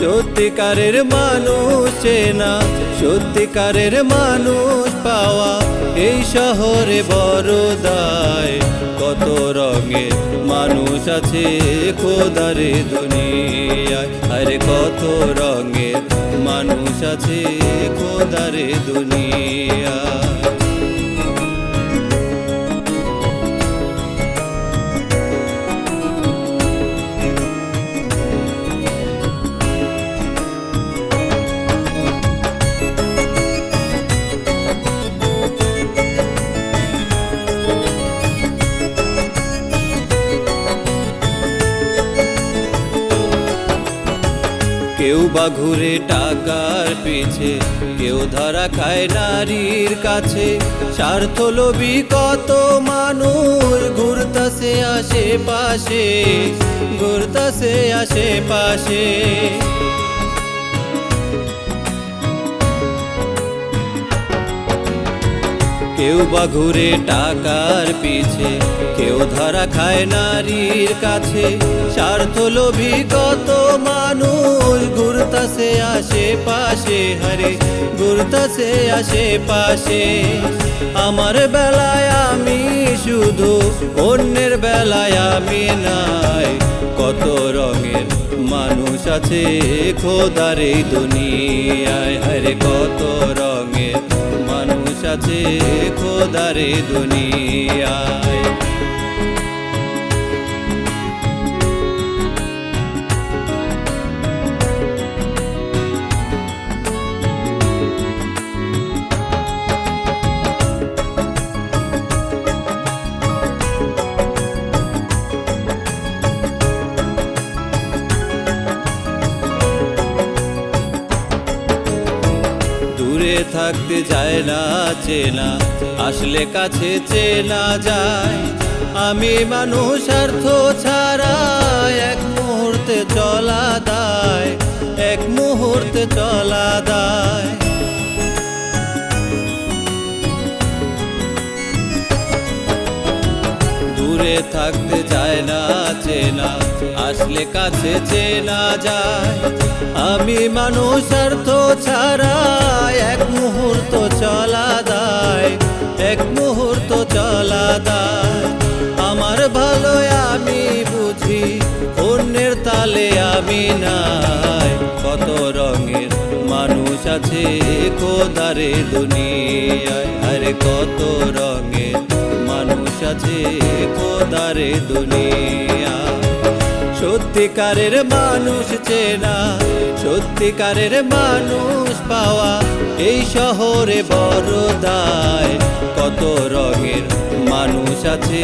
সত্যিকারের মানুষ চেনা, সত্যিকারের মানুষ পাওয়া এই শহরে বড় দায়। কত রঙের মানুষ আছে খোদারে দুনিয়ায়, আরে কত রঙের মানুষ আছে খোদারে দুনিয়ায়। কেউ বা ঘুরে টাকার পিছে, কেউ ধরা খায় নারীর কাছে। স্বার্থলোভী কত মানুষ ঘুরতাছে আশেপাশে, ঘুরতাছে আশেপাশে। কেউ বা ঘুরে টাকার পিছে, কেউ ধরা খায় নারীর কাছে। স্বার্থলোভী কত মানুষ ঘুরতাছে আশেপাশে, হারে ঘুরতাছে আশেপাশে। আমার বেলায় আমি শুধু, অন্যের বেলায় আমি নাই। কত রঙের মানুষ আছে খোদার এই দুনিয়ায়, হারে কত রঙের মানুষ আছে খোদার এই দুনিয়ায়। দূরে থাকতে যায় না চেনা, আসলে কাছে চেনা যায়। আমি মানুষ স্বার্থ ছাড়া এক মুহূর্তে চলা দায়, এক মুহূর্তে চলা দায়। দূরে থাকতে যায় না চেনা, আসলে কাছে চেনা যায়। আমি মানুষ স্বার্থ ছাড়া এক মুহূর্ত চলা দায়, এক মুহূর্ত চলা দায়। আমার ভালো আমি বুঝি, অন্যের তালে আমি নাই। কত রঙের মানুষ আছে খোদারে দুনিয়ায়, আরে কত রঙের মানুষ আছে খোদারে দুনিয়ায়। সত্যিকারের মানুষ চেনা, সত্যিকারের মানুষ পাওয়া এই শহরে বড় দায়। কত রঙের মানুষ আছে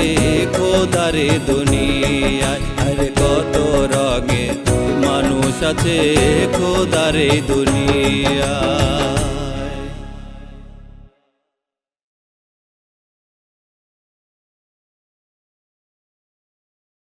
খোদারে দুনিয়ায়, আরে কত রঙের মানুষ আছে খোদারে দুনিয়ায়।